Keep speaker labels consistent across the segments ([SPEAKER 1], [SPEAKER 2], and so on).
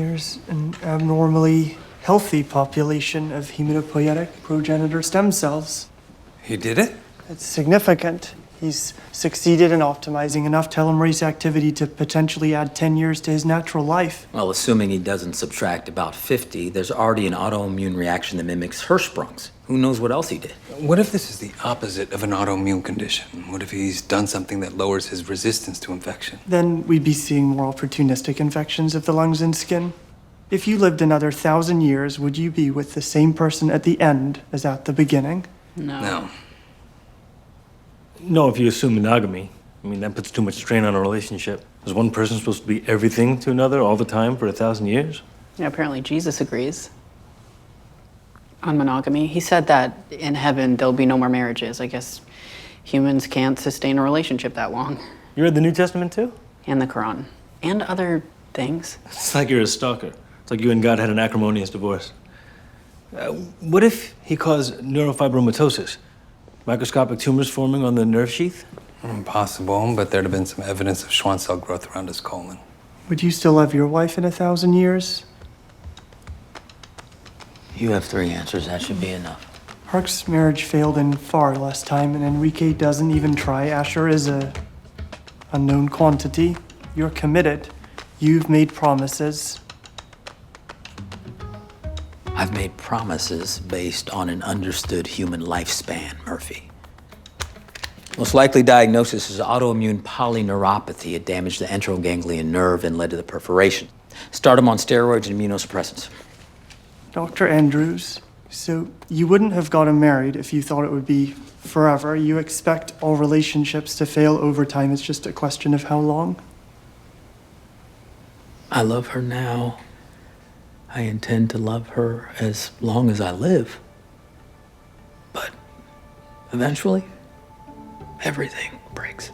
[SPEAKER 1] There's an abnormally healthy population of hematopoietic progenitor stem cells.
[SPEAKER 2] He did it?
[SPEAKER 1] It's significant. He's succeeded in optimizing enough telomerase activity to potentially add 10 years to his natural life.
[SPEAKER 3] Well, assuming he doesn't subtract about 50, there's already an autoimmune reaction that mimics Hirschsprung's. Who knows what else he did?
[SPEAKER 2] What if this is the opposite of an autoimmune condition? What if he's done something that lowers his resistance to infection?
[SPEAKER 1] Then we'd be seeing more opportunistic infections of the lungs and skin. If you lived another 1,000 years, would you be with the same person at the end as at the beginning?
[SPEAKER 2] No.
[SPEAKER 4] No, if you assume monogamy. I mean, that puts too much strain on a relationship. Is one person supposed to be everything to another all the time for 1,000 years?
[SPEAKER 5] Yeah, apparently Jesus agrees on monogamy. He said that in heaven there'll be no more marriages. I guess humans can't sustain a relationship that long.
[SPEAKER 4] You read the New Testament too?
[SPEAKER 5] And the Quran. And other things.
[SPEAKER 4] It's like you're a stalker. It's like you and God had an acrimonious divorce. What if he caused neurofibromatosis? Microscopic tumors forming on the nerve sheath?
[SPEAKER 2] Impossible, but there'd have been some evidence of Schwann cell growth around his colon.
[SPEAKER 1] Would you still love your wife in 1,000 years?
[SPEAKER 3] You have 3 answers. That should be enough.
[SPEAKER 1] Hark's marriage failed in far less time, and Enrique doesn't even try. Asher is a unknown quantity. You're committed. You've made promises.
[SPEAKER 3] I've made promises based on an understood human lifespan, Murphy. Most likely diagnosis is autoimmune polyneuropathy. It damaged the enteroganglion nerve and led to the perforation. Start him on steroids and immunosuppressants.
[SPEAKER 1] Dr. Andrews, so you wouldn't have gotten married if you thought it would be forever. You expect all relationships to fail over time. It's just a question of how long.
[SPEAKER 3] I love her now. I intend to love her as long as I live. But eventually, everything breaks.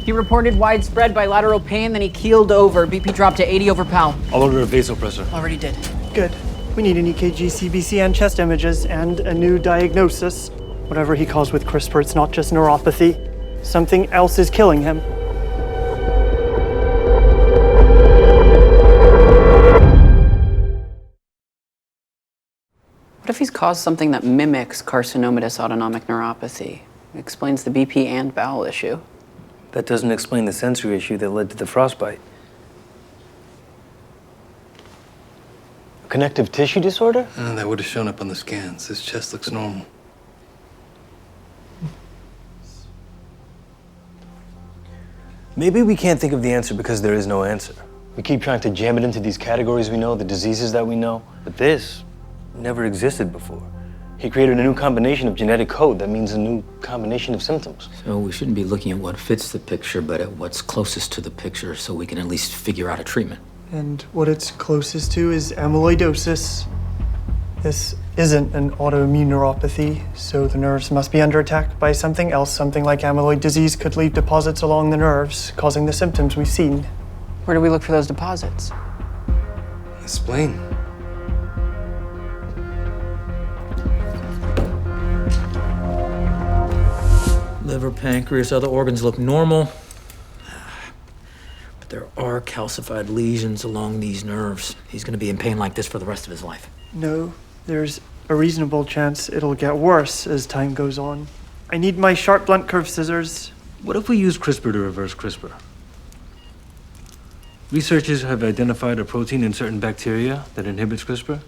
[SPEAKER 5] He reported widespread bilateral pain, then he keeled over. BP dropped to 80 over PAL.
[SPEAKER 4] I'll order a vasopressor.
[SPEAKER 5] Already did.
[SPEAKER 1] Good. We need an EKG, CBC, and chest images, and a new diagnosis. Whatever he caused with CRISPR, it's not just neuropathy. Something else is killing him.
[SPEAKER 5] What if he's caused something that mimics carcinomatous autonomic neuropathy? It explains the BP and bowel issue.
[SPEAKER 4] That doesn't explain the sensory issue that led to the frostbite. Connective tissue disorder?
[SPEAKER 2] That would have shown up on the scans. His chest looks normal.
[SPEAKER 4] Maybe we can't think of the answer because there is no answer. We keep trying to jam it into these categories we know, the diseases that we know. But this never existed before. He created a new combination of genetic code that means a new combination of symptoms.
[SPEAKER 3] So we shouldn't be looking at what fits the picture, but at what's closest to the picture so we can at least figure out a treatment.
[SPEAKER 1] And what it's closest to is amyloidosis. This isn't an autoimmune neuropathy, so the nerves must be under attack by something else. Something like amyloid disease could leave deposits along the nerves, causing the symptoms we've seen.
[SPEAKER 5] Where do we look for those deposits?
[SPEAKER 2] The spleen.
[SPEAKER 3] Liver, pancreas, other organs look normal. But there are calcified lesions along these nerves. He's going to be in pain like this for the rest of his life.
[SPEAKER 1] No, there's a reasonable chance it'll get worse as time goes on. I need my sharp blunt curve scissors.
[SPEAKER 4] What if we use CRISPR to reverse CRISPR? Researchers have identified a protein in certain bacteria that inhibits CRISPR.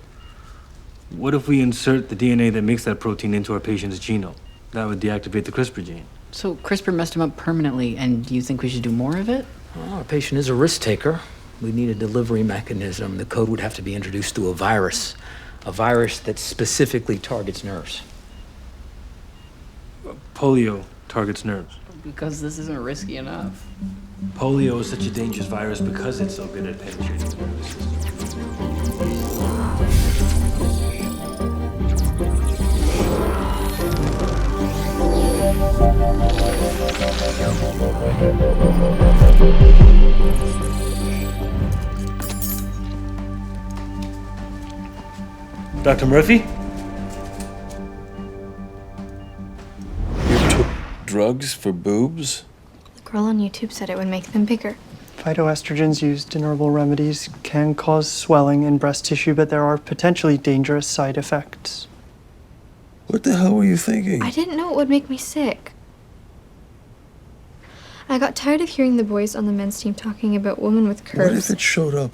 [SPEAKER 4] What if we insert the DNA that makes that protein into our patient's genome? That would deactivate the CRISPR gene.
[SPEAKER 5] So CRISPR messed him up permanently, and you think we should do more of it?
[SPEAKER 3] Well, our patient is a risk taker. We need a delivery mechanism. The code would have to be introduced through a virus that specifically targets nerves.
[SPEAKER 4] Polio targets nerves.
[SPEAKER 5] Because this isn't risky enough.
[SPEAKER 4] Polio is such a dangerous virus because it's so good at penetrating the nervous system. Dr. Murphy?
[SPEAKER 6] You took drugs for boobs? girl on YouTube said it would make them bigger.
[SPEAKER 1] Phytoestrogens used in herbal remedies can cause swelling in breast tissue, but there are potentially dangerous side effects.
[SPEAKER 7] What the hell were you thinking?
[SPEAKER 6] I didn't know it would make me sick. I got tired of hearing the boys on the men's team talking about women with curves.
[SPEAKER 7] What if it showed up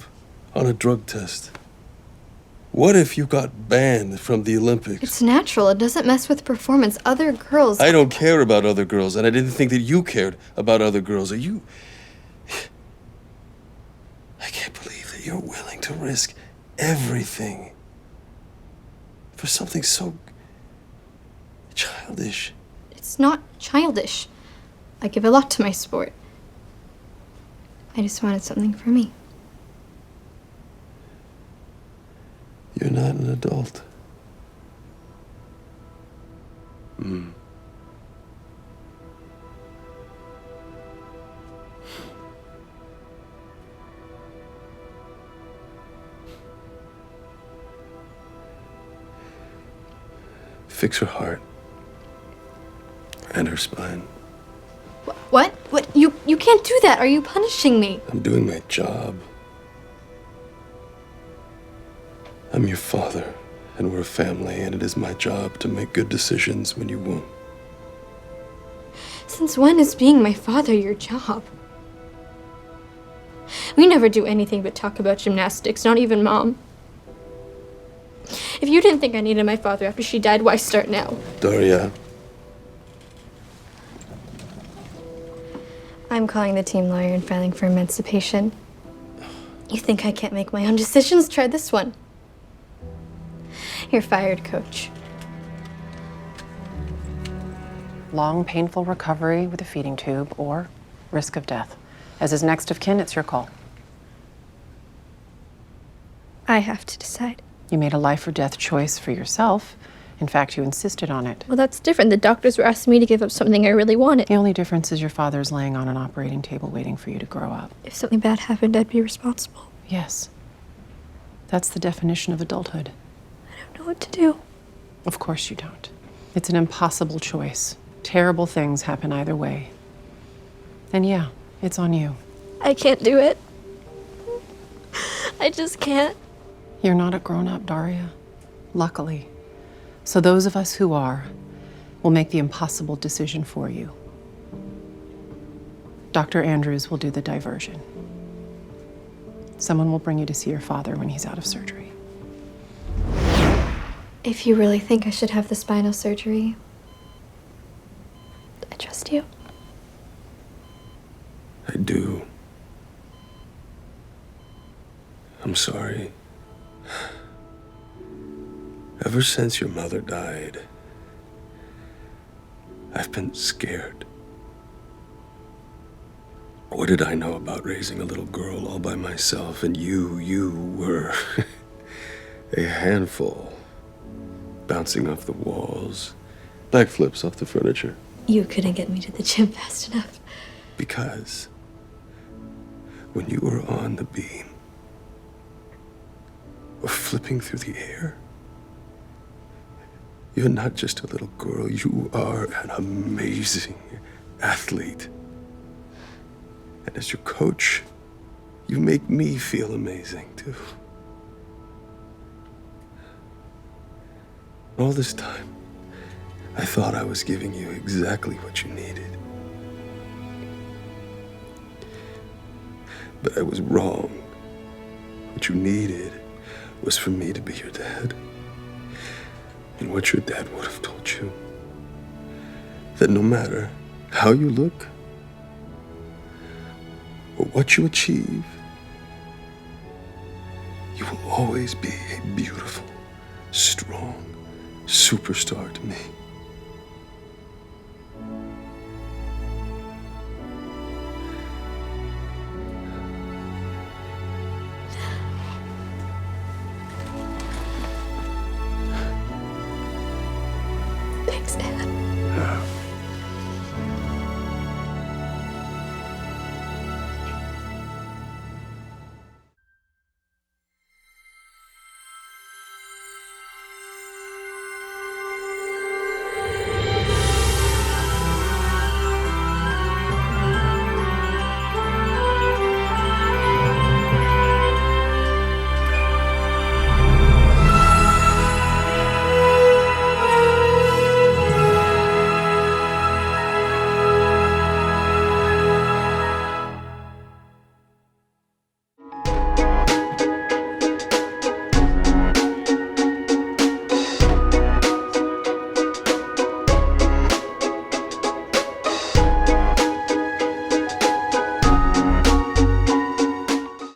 [SPEAKER 7] on a drug test? What if you got banned from the Olympics?
[SPEAKER 6] It's natural. It doesn't mess with performance. Other girls...
[SPEAKER 7] I don't care about other girls, and I didn't think that you cared about other girls. Are you... I can't believe that you're willing to risk everything for something so childish.
[SPEAKER 6] It's not childish. I give a lot to my sport. I just wanted something for me.
[SPEAKER 7] You're not an adult. Fix her heart and her spine.
[SPEAKER 6] What? What? You can't do that. Are you punishing me?
[SPEAKER 7] I'm doing my job. I'm your father, and we're a family, and it is my job to make good decisions when you won't.
[SPEAKER 6] Since when is being my father your job? We never do anything but talk about gymnastics, not even Mom. If you didn't think I needed my father after she died, why start now?
[SPEAKER 7] Daria,
[SPEAKER 6] I'm calling the team lawyer and filing for emancipation. You think I can't make my own decisions? Try this one. You're fired, coach.
[SPEAKER 5] Long, painful recovery with a feeding tube or risk of death. As his next of kin, it's your call.
[SPEAKER 6] I have to decide.
[SPEAKER 5] You made a life or death choice for yourself. In fact, you insisted on it.
[SPEAKER 6] Well, that's different. The doctors were asking me to give up something I really wanted.
[SPEAKER 5] The only difference is your father's laying on an operating table waiting for you to grow up.
[SPEAKER 6] If something bad happened, I'd be responsible.
[SPEAKER 5] Yes. That's the definition of adulthood.
[SPEAKER 6] I don't know what to do.
[SPEAKER 5] Of course you don't. It's an impossible choice. Terrible things happen either way. And yeah, it's on you.
[SPEAKER 6] I can't do it. I just can't.
[SPEAKER 5] You're not a grown-up, Daria. Luckily. So those of us who are will make the impossible decision for you. Dr. Andrews will do the diversion. Someone will bring you to see your father when he's out of surgery.
[SPEAKER 6] If you really think I should have the spinal surgery, I trust you.
[SPEAKER 7] I do. I'm sorry. Ever since your mother died, I've been scared. What did I know about raising a little girl all by myself? And you were a handful. Bouncing off the walls, backflips off the furniture.
[SPEAKER 6] You couldn't get me to the gym fast enough.
[SPEAKER 7] Because when you were on the beam, or flipping through the air, you're not just a little girl, you are an amazing athlete. And as your coach, you make me feel amazing too. All this time, I thought I was giving you exactly what you needed. But I was wrong. What you needed was for me to be your dad. And what your dad would have told you, that no matter how you look or what you achieve, you will always be a beautiful, strong superstar to me.
[SPEAKER 6] Thanks, Dad.